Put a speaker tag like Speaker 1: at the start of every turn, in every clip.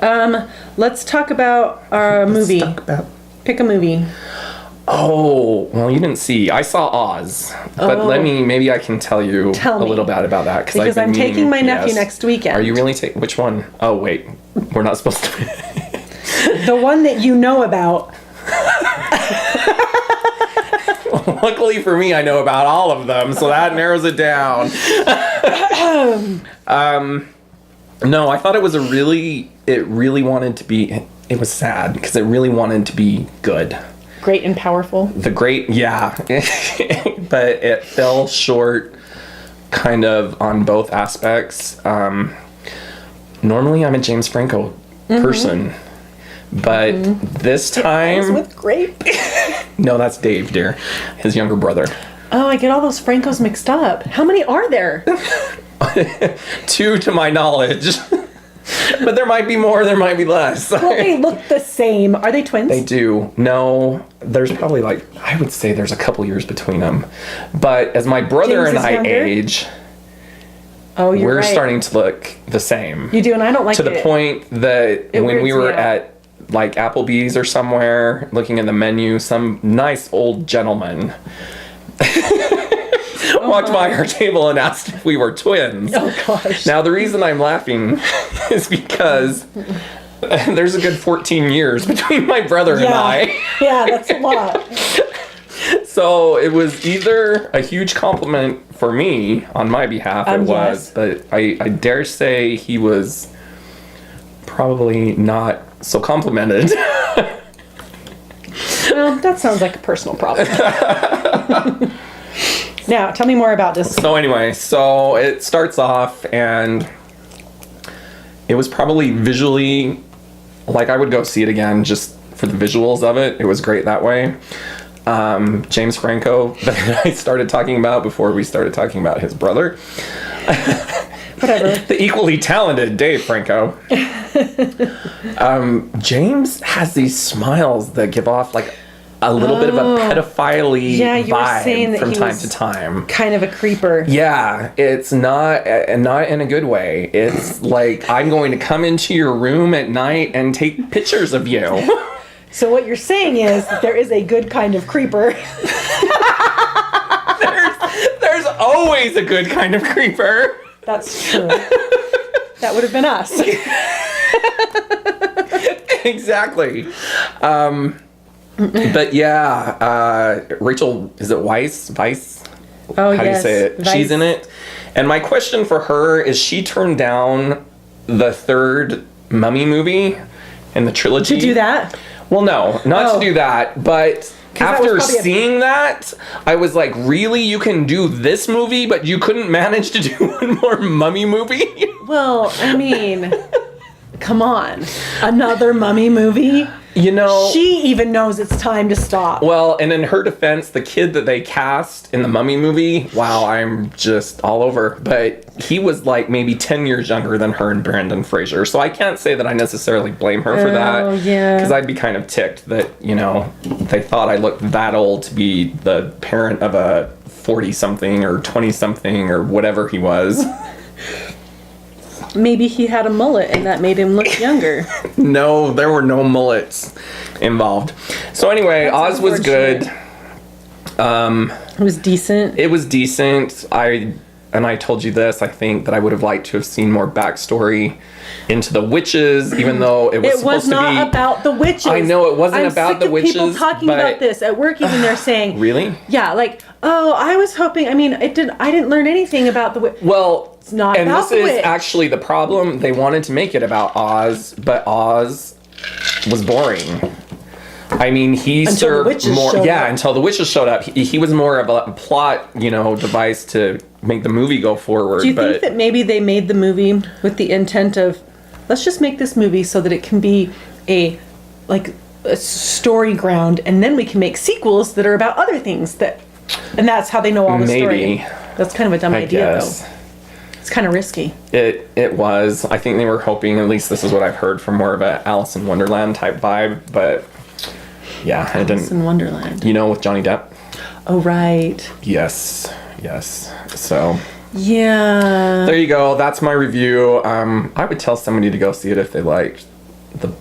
Speaker 1: Let's talk about our movie. Pick a movie.
Speaker 2: Oh, well, you didn't see. I saw Oz, but maybe I can tell you a little bit about that.
Speaker 1: Because I'm taking my nephew next weekend.
Speaker 2: Are you really taking, which one? Oh, wait, we're not supposed to.
Speaker 1: The one that you know about.
Speaker 2: Luckily for me, I know about all of them, so that narrows it down. No, I thought it was it really wanted to be, it was sad, because it really wanted to be good.
Speaker 1: Great and powerful.
Speaker 2: Yeah. But it fell short kind of on both aspects. Normally I'm a James Franco person, but this time...
Speaker 1: with grape?
Speaker 2: No, that's Dave, dear. His younger brother.
Speaker 1: Oh, I get all those Francos mixed up. How many are there?
Speaker 2: 2 to my knowledge. But there might be more, there might be less.
Speaker 1: Well, they look the same. Are they twins?
Speaker 2: They do. No, there's probably I would say there's a couple years between them. But as my brother
Speaker 1: James
Speaker 2: and I
Speaker 1: younger?
Speaker 2: age, we're starting to look the same.
Speaker 1: You do, and I don't like it.
Speaker 2: To the point that when we were at Applebee's or somewhere, looking at the menu, some nice old gentleman walked by our table and asked if we were twins.
Speaker 1: Oh, gosh.
Speaker 2: Now, the reason I'm laughing is because there's a good 14 years between my brother and I.
Speaker 1: Yeah, that's a lot.
Speaker 2: So it was either a huge compliment for me on my behalf,
Speaker 1: yes.
Speaker 2: but I dare say he was probably not so complimented.
Speaker 1: Well, that sounds like a personal problem. Now, tell me more about this.
Speaker 2: So anyway, it starts off, and it was probably visually, I would go see it again just for the visuals of it. It was great that way. James Franco, that I started talking about before we started talking about his brother.
Speaker 1: Whatever.
Speaker 2: The equally talented Dave Franco. James has these smiles that give off a little bit of a pedophile-y vibe from time to time.
Speaker 1: Kind of a creeper.
Speaker 2: Yeah, it's not in a good way. It's I'm going to come into your room at night and take pictures of you.
Speaker 1: So what you're saying is that there is a good kind of creeper.
Speaker 2: There's always a good kind of creeper.
Speaker 1: That's true. That would have been us.
Speaker 2: Exactly. But yeah, Rachel, is it Weisz?
Speaker 1: Oh,
Speaker 2: How do you say it?
Speaker 1: Weisz.
Speaker 2: She's in it. And my question for her is, she turned down the third Mummy movie in the trilogy.
Speaker 1: To do that?
Speaker 2: Well, no, not to do that, but after seeing that, I was like, really? You can do this movie, but you couldn't manage to do one more Mummy movie?
Speaker 1: Well, I mean, come on. Another Mummy movie?
Speaker 2: You know...
Speaker 1: She even knows it's time to stop.
Speaker 2: Well, and in her defense, the kid that they cast in the Mummy movie, wow, I'm just all over. But he was maybe 10 years younger than her and Brendan Fraser. So I can't say that I necessarily blame her for that.
Speaker 1: Oh, yeah.
Speaker 2: Because I'd be kind of ticked that, they thought I looked that old to be the parent of a 40-something or 20-something or whatever he was.
Speaker 1: Maybe he had a mullet and that made him look younger.
Speaker 2: No, there were no mullets involved. So anyway, Oz was good.
Speaker 1: It was decent.
Speaker 2: It was decent. I told you this, I think that I would have liked to have seen more backstory into the witches, even though it was supposed to be... It was not
Speaker 1: about the witches.
Speaker 2: I know it wasn't about the witches.
Speaker 1: I'm sick of people talking about this at work. Even they're saying,
Speaker 2: really?
Speaker 1: Yeah, I was hoping. I mean, I didn't learn anything about the witch.
Speaker 2: Well,
Speaker 1: it's not
Speaker 2: and
Speaker 1: about
Speaker 2: this
Speaker 1: the witch.
Speaker 2: is actually the problem. They wanted to make it about Oz, but Oz was boring. I mean, he served more. Yeah, until the witches showed up. He was more of a plot, device to make the movie go forward.
Speaker 1: Do you think that maybe they made the movie with the intent of, let's just make this movie so that it can be a story ground, and then we can make sequels that are about other things and that's how they know all the story. That's kind of a dumb idea, though. It's kind of risky.
Speaker 2: It was. I think they were hoping, at least this is what I've heard, for more of a Alice in Wonderland type vibe, but yeah, it didn't.
Speaker 1: Alice in Wonderland.
Speaker 2: With Johnny Depp?
Speaker 1: Oh, right.
Speaker 2: Yes. So.
Speaker 1: Yeah.
Speaker 2: There you go. That's my review. I would tell somebody to go see it if they liked the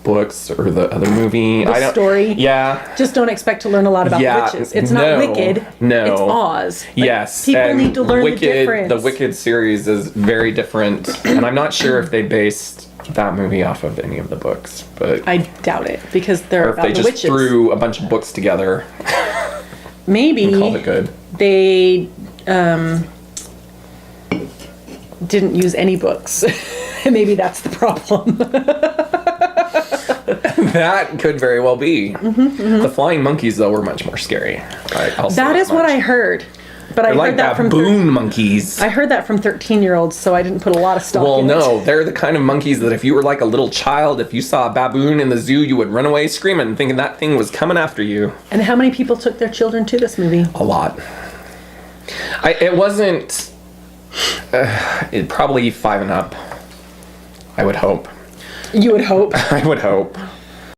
Speaker 2: books or the other movie. I don't.
Speaker 1: Story.
Speaker 2: Yeah.
Speaker 1: Just don't expect to learn a lot about
Speaker 2: Yeah,
Speaker 1: witches. It's
Speaker 2: no,
Speaker 1: not Wicked.
Speaker 2: no.
Speaker 1: It's Oz. Like,
Speaker 2: Yes.
Speaker 1: People
Speaker 2: and
Speaker 1: need to learn
Speaker 2: Wicked,
Speaker 1: the difference.
Speaker 2: The Wicked series is very different, and I'm not sure if they based that movie off of any of the books, but
Speaker 1: I doubt it because they're
Speaker 2: or if
Speaker 1: about
Speaker 2: they
Speaker 1: the
Speaker 2: just
Speaker 1: witches.
Speaker 2: threw a bunch of books together
Speaker 1: Maybe
Speaker 2: and called it good.
Speaker 1: they didn't use any books. Maybe that's the problem.
Speaker 2: That could very well be.
Speaker 1: Mm-hmm,
Speaker 2: The flying monkeys, though, were much more scary. I'll say
Speaker 1: That is what
Speaker 2: much.
Speaker 1: I heard. But I
Speaker 2: They're
Speaker 1: heard
Speaker 2: like
Speaker 1: that from
Speaker 2: baboon monkeys.
Speaker 1: I heard that from 13-year-olds, so I didn't put a lot of stock
Speaker 2: Well,
Speaker 1: in
Speaker 2: no,
Speaker 1: it.
Speaker 2: they're the kind of monkeys that if you were like a little child, if you saw a baboon in the zoo, you would run away screaming, thinking that thing was coming after you.
Speaker 1: And how many people took their children to this movie?
Speaker 2: A lot. It wasn't. It probably 5 and up. I would hope.
Speaker 1: You would hope.
Speaker 2: I would hope.